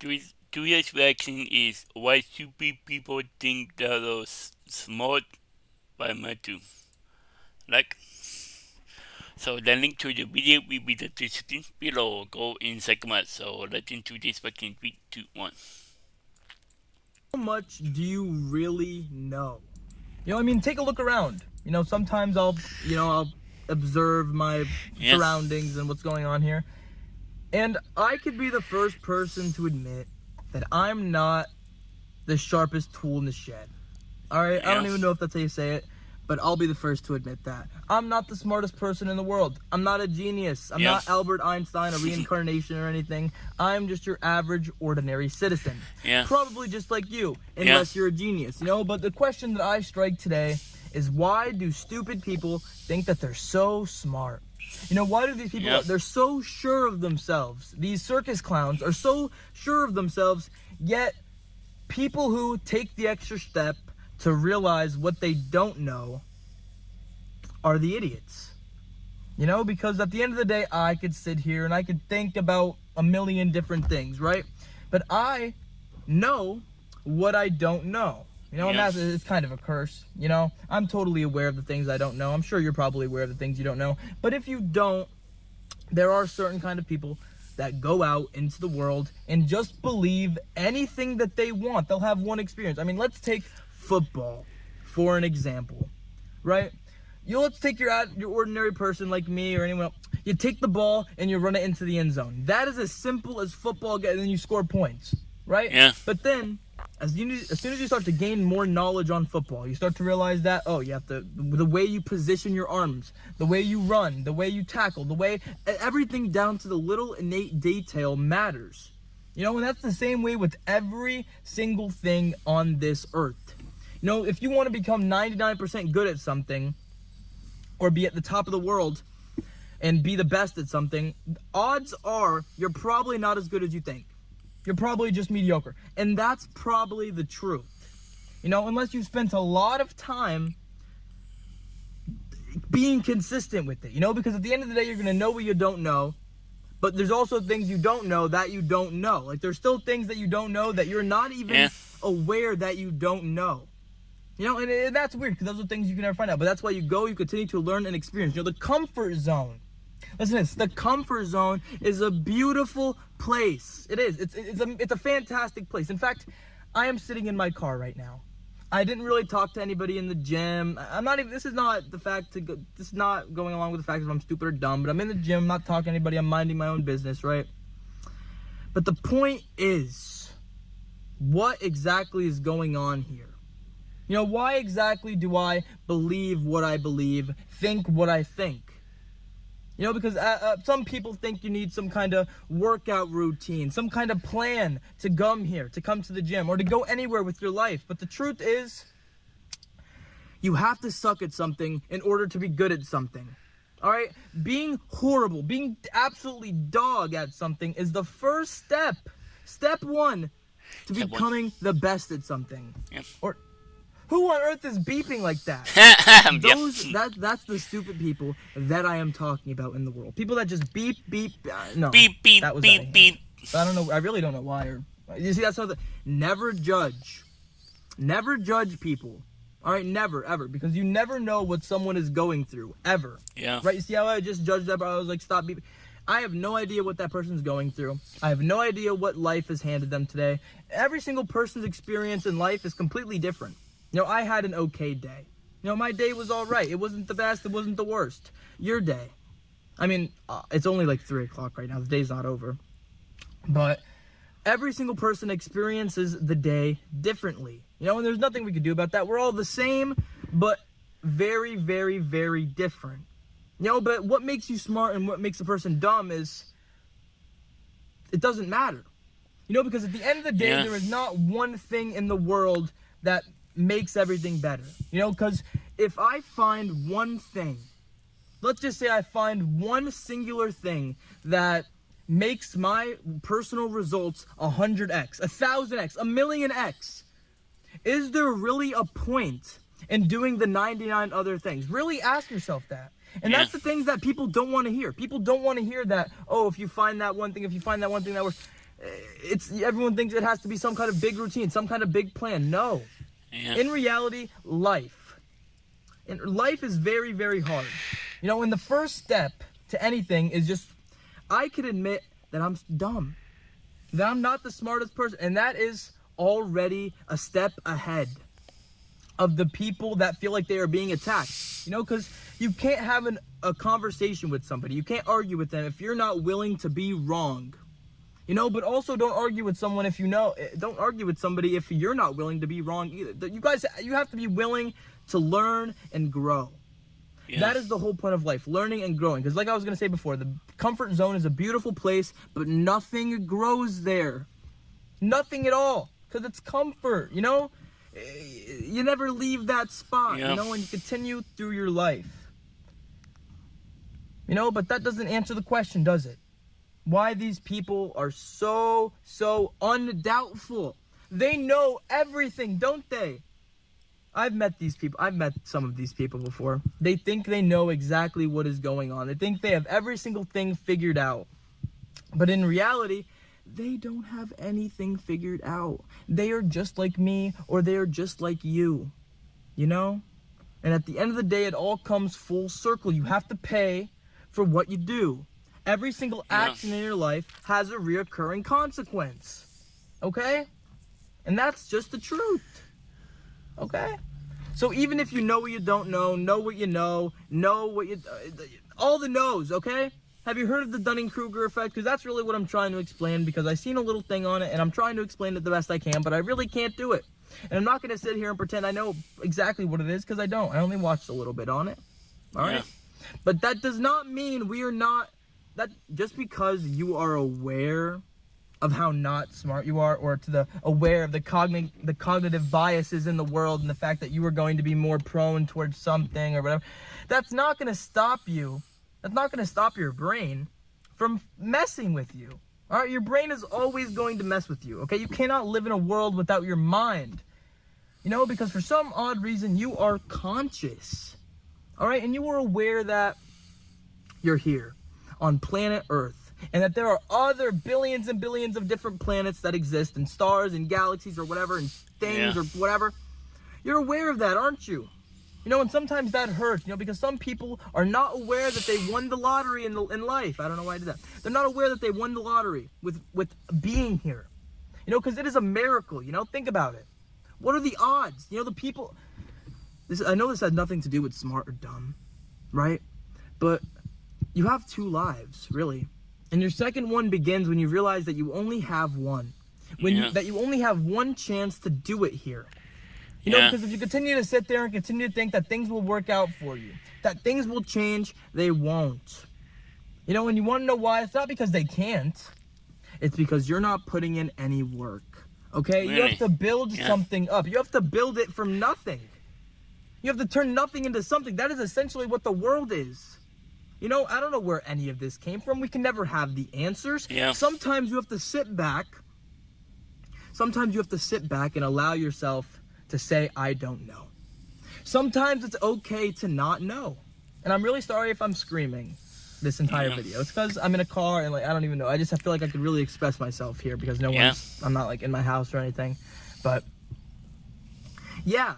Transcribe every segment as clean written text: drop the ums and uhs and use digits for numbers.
today's reaction is why stupid people think they're smart by Matthew. Like, so the link to the video will be the description below. Go in segment. So let's into this fucking 3, 2, 1. How much do you really know? I mean, take a look around. Sometimes I'll observe my surroundings and what's going on here. And I could be the first person to admit that I'm not the sharpest tool in the shed. Alright, I don't even know if that's how you say it, but I'll be the first to admit that. I'm not the smartest person in the world. I'm not a genius. I'm not Albert Einstein, a reincarnation or anything. I'm just your average, ordinary citizen. Probably just like you, unless you're a genius, But the question that I strike today is, why do stupid people think that they're so smart? Why do these people, they're so sure of themselves. These circus clowns are so sure of themselves, yet people who take the extra step to realize what they don't know are the idiots. Because at the end of the day, I could sit here and I could think about a million different things, right? But I know what I don't know. And it's kind of a curse, I'm totally aware of the things I don't know. I'm sure you're probably aware of the things you don't know. But if you don't, there are certain kind of people that go out into the world and just believe anything that they want. They'll have one experience. I mean, let's take football for an example, right? Let's take your ordinary person like me or anyone else. You take the ball and you run it into the end zone. That is as simple as football, and then you score points, right? But then, as soon as you start to gain more knowledge on football, you start to realize that, you have to, the way you position your arms, the way you run, the way you tackle, everything down to the little innate detail matters. And that's the same way with every single thing on this earth. If you want to become 99% good at something, or be at the top of the world, and be the best at something, odds are you're probably not as good as you think. You're probably just mediocre. And that's probably the truth. Unless you spent a lot of time being consistent with it. Because at the end of the day, you're going to know what you don't know. But there's also things you don't know that you don't know. Like, there's still things that you don't know that you're not even aware that you don't know. And that's weird, because those are things you can never find out. But that's why you continue to learn and experience. The comfort zone. Listen to this. The comfort zone is a beautiful place. It is. It's a fantastic place. In fact, I am sitting in my car right now. I didn't really talk to anybody in the gym. This is not going along with the fact that I'm stupid or dumb, but I'm in the gym, I'm not talking to anybody, I'm minding my own business, right? But the point is, what exactly is going on here? Why exactly do I believe what I believe, think what I think? Because some people think you need some kind of workout routine, some kind of plan to come here, to come to the gym, or to go anywhere with your life. But the truth is, you have to suck at something in order to be good at something. All right? Being horrible, being absolutely dog at something is the first step. Step one to becoming the best at something. Or who on earth is beeping like that? That's the stupid people that I am talking about in the world. People that just beep, beep, no. Beep, beep, that was beep, beep. I don't know, I really don't know why. You see, that's something. Never judge. Never judge people. Alright, never, ever. Because you never know what someone is going through, ever. Right, you see how I just judged that, but I was like, stop beeping. I have no idea what that person's going through. I have no idea what life has handed them today. Every single person's experience in life is completely different. I had an okay day. My day was all right. It wasn't the best. It wasn't the worst. Your day. I mean, it's only like 3 o'clock right now. The day's not over. But every single person experiences the day differently. And there's nothing we can do about that. We're all the same, but very, very, very different. But what makes you smart and what makes a person dumb is, it doesn't matter. Because at the end of the day, there is not one thing in the world that makes everything better. Because if I find one thing, let's just say I find one singular thing that makes my personal results 100x, 1000x, 1,000,000x, is there really a point in doing the 99 other things? Really ask yourself that. And that's the things that people don't want to hear. People don't want to hear that, if you find that one thing, that works. everyone thinks it has to be some kind of big routine, some kind of big plan. No. Yeah. In reality, life is very, very hard. You know, and the first step to anything is just, I can admit that I'm dumb, that I'm not the smartest person, and that is already a step ahead of the people that feel like they are being attacked. You know, because you can't have a conversation with somebody, you can't argue with them if you're not willing to be wrong. You know, but also don't argue with someone if don't argue with somebody if you're not willing to be wrong either. You have to be willing to learn and grow. Yeah. That is the whole point of life, learning and growing. Because like I was going to say before, the comfort zone is a beautiful place, but nothing grows there. Nothing at all. Because it's comfort, you know? You never leave that spot, you know, and you continue through your life. You know, but that doesn't answer the question, does it? Why these people are so undoubtful. They know everything, don't they? I've met these people. I've met some of these people before. They think they know exactly what is going on. They think they have every single thing figured out. But in reality, they don't have anything figured out. They are just like me, or they are just like you. You know? And at the end of the day, it all comes full circle. You have to pay for what you do. Every single action in your life has a reoccurring consequence. Okay? And that's just the truth. Okay? So even if you know what you don't know what you know what you... all the knows, okay? Have you heard of the Dunning-Kruger effect? Because that's really what I'm trying to explain, because I've seen a little thing on it, and I'm trying to explain it the best I can, but I really can't do it. And I'm not going to sit here and pretend I know exactly what it is, because I don't. I only watched a little bit on it. All right? But that does not mean we are not... that just because you are aware of how not smart you are, or aware of the cognitive biases in the world, and the fact that you are going to be more prone towards something or whatever, that's not going to stop you. That's not going to stop your brain from messing with you. All right, your brain is always going to mess with you. Okay, you cannot live in a world without your mind. You know, because for some odd reason you are conscious. All right, and you are aware that you're here on planet Earth, and that there are other billions and billions of different planets that exist, and stars and galaxies or whatever, and things or whatever. You're aware of that, aren't you? You know, and sometimes that hurts, you know, because some people are not aware that they won the lottery in life. I don't know why I did that. They're not aware that they won the lottery with being here. You know, because it is a miracle, you know? Think about it. What are the odds? You know, the people... I know this has nothing to do with smart or dumb, right? But you have two lives, really. And your second one begins when you realize that you only have one. That you only have one chance to do it here. You know, because if you continue to sit there and continue to think that things will work out for you, that things will change, they won't. You know, and you want to know why? It's not because they can't. It's because you're not putting in any work. Okay? Really? You have to build something up. You have to build it from nothing. You have to turn nothing into something. That is essentially what the world is. You know, I don't know where any of this came from. We can never have the answers. Sometimes you have to sit back. Sometimes you have to sit back and allow yourself to say, I don't know. Sometimes it's okay to not know. And I'm really sorry if I'm screaming this entire video. It's because I'm in a car and like, I don't even know. I feel like I could really express myself here because I'm not like in my house or anything. But yeah.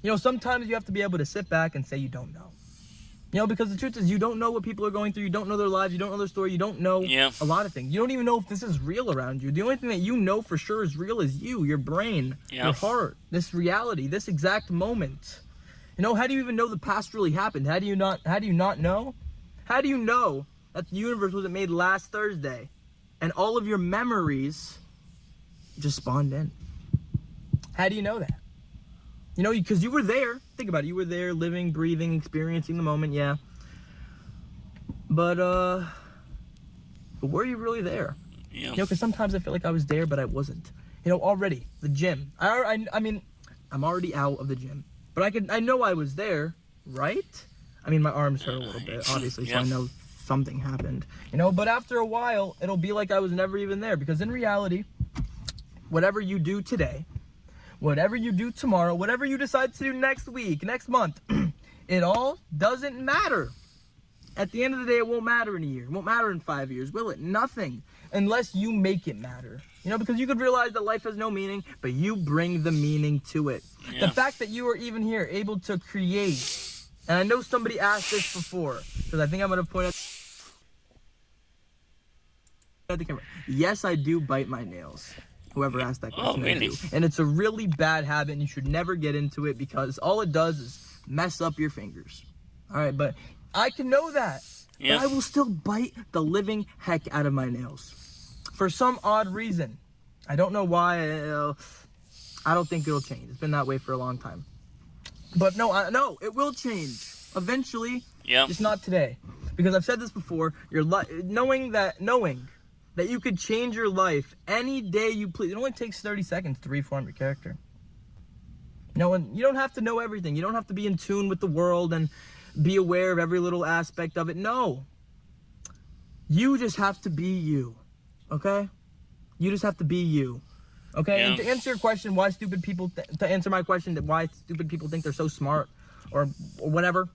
You know, sometimes you have to be able to sit back and say you don't know. You know, because the truth is you don't know what people are going through. You don't know their lives. You don't know their story. You don't know a lot of things. You don't even know if this is real around you. The only thing that you know for sure is real is you, your brain, your heart, this reality, this exact moment. You know, how do you even know the past really happened? How do you not know? How do you know that the universe wasn't made last Thursday and all of your memories just spawned in? How do you know that? You know, because you were there. Think about it. You were there, living, breathing, experiencing the moment, But were you really there? You know, because sometimes I feel like I was there, but I wasn't. You know, already, the gym. I mean, I'm already out of the gym. But I know I was there, right? I mean, my arms hurt a little bit, obviously, so I know something happened. You know, but after a while, it'll be like I was never even there. Because in reality, whatever you do today, whatever you do tomorrow, whatever you decide to do next week, next month, it all doesn't matter. At the end of the day, it won't matter in a year. It won't matter in 5 years, will it? Nothing. Unless you make it matter. Because you could realize that life has no meaning, but you bring the meaning to it. Yeah. The fact that you are even here, able to create. And I know somebody asked this before, because I think I'm going to point at the camera. Yes, I do bite my nails. Whoever asked that question, really? I do. And it's a really bad habit, and you should never get into it, because all it does is mess up your fingers. All right, but I can know that. Yeah. But I will still bite the living heck out of my nails. For some odd reason. I don't know why. I don't think it'll change. It's been that way for a long time. But no, it will change. Eventually. Yeah. Just not today. Because I've said this before. Knowing that you could change your life any day you please. It only takes 30 seconds to reform your character. And you don't have to know everything. You don't have to be in tune with the world and be aware of every little aspect of it. No. You just have to be you. Okay? You just have to be you. Okay? Yeah. And to answer your question, to answer my question, that why stupid people think they're so smart or whatever.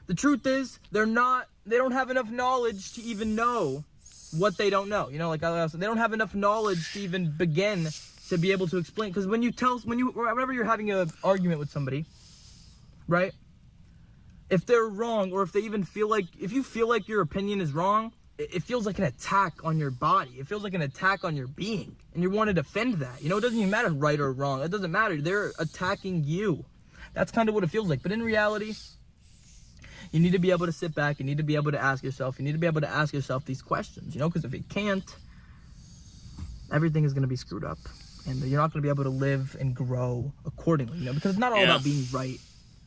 The truth is, they don't have enough knowledge to even know what they don't know. Like they don't have enough knowledge to even begin to be able to explain. Because whenever you're having an argument with somebody, right? If they're wrong, or if you feel like your opinion is wrong, it feels like an attack on your body. It feels like an attack on your being. And you want to defend that. It doesn't even matter right or wrong. It doesn't matter. They're attacking you. That's kind of what it feels like. But in reality, you need to be able to sit back. You need to be able to ask yourself. You need to be able to ask yourself these questions. Because if you can't, everything is going to be screwed up. And you're not going to be able to live and grow accordingly. Because it's not all about being right.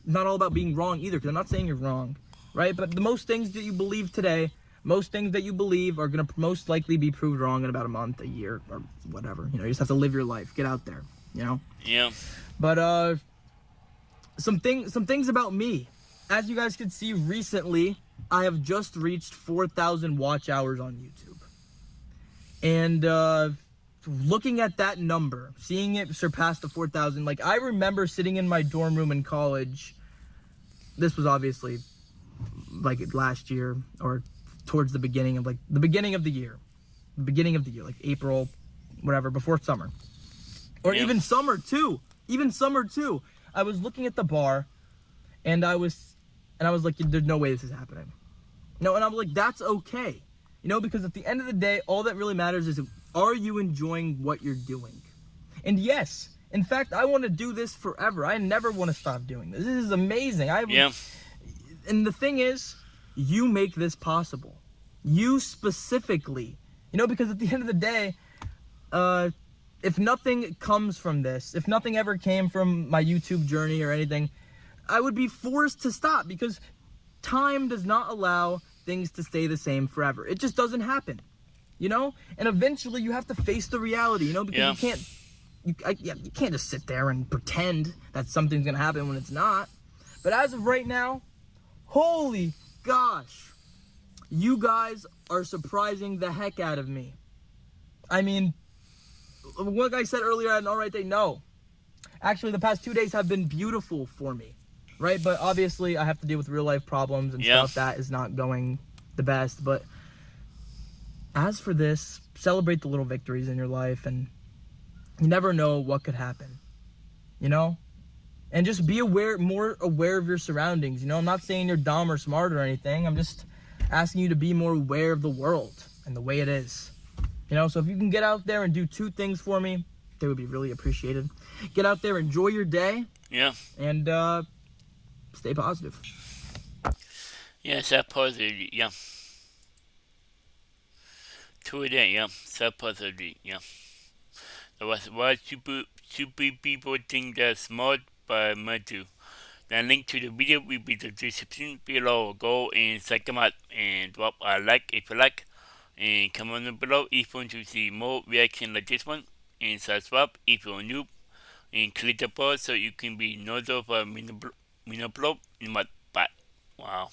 It's not all about being wrong either. Because I'm not saying you're wrong. Right? But the most things that you believe today, most things that you believe are going to most likely be proved wrong in about a month, a year, or whatever. You just have to live your life. Get out there. Yeah. But some things about me. As you guys can see, recently, I have just reached 4,000 watch hours on YouTube. And looking at that number, seeing it surpass the 4,000, I remember sitting in my dorm room in college. This was obviously last year, or towards the beginning of the year, like April, whatever, before summer, or even summer too. I was looking at the bar, and I was like, there's no way this is happening. And I'm like, that's okay, because at the end of the day, all that really matters is, are you enjoying what you're doing? And yes, in fact, I want to do this forever. I never want to stop doing this. This is amazing. And the thing is, you make this possible. You specifically, because at the end of the day, if nothing comes from this, if nothing ever came from my YouTube journey or anything, I would be forced to stop, because time does not allow things to stay the same forever. It just doesn't happen, And eventually you have to face the reality, because you can't just sit there and pretend that something's going to happen when it's not. But as of right now, holy gosh, you guys are surprising the heck out of me. I mean, like I said earlier, I had an alright day. No. Actually, the past 2 days have been beautiful for me. Right? But obviously, I have to deal with real life problems and stuff that is not going the best. But as for this, celebrate the little victories in your life. And you never know what could happen. And just be more aware of your surroundings. I'm not saying you're dumb or smart or anything. I'm just asking you to be more aware of the world and the way it is. So if you can get out there and do 2 things for me, they would be really appreciated. Get out there, enjoy your day. Yeah. And stay positive. Yeah, stay positive. Yeah. Today, stay positive. Yeah. There was why super people think they're smart, but not do. The link to the video will be in the description below. Go and check them out and drop a like if you like. And comment below if you want to see more reaction like this one. And subscribe if you're new. And click the bell so you can be notified when I upload in my back. Wow.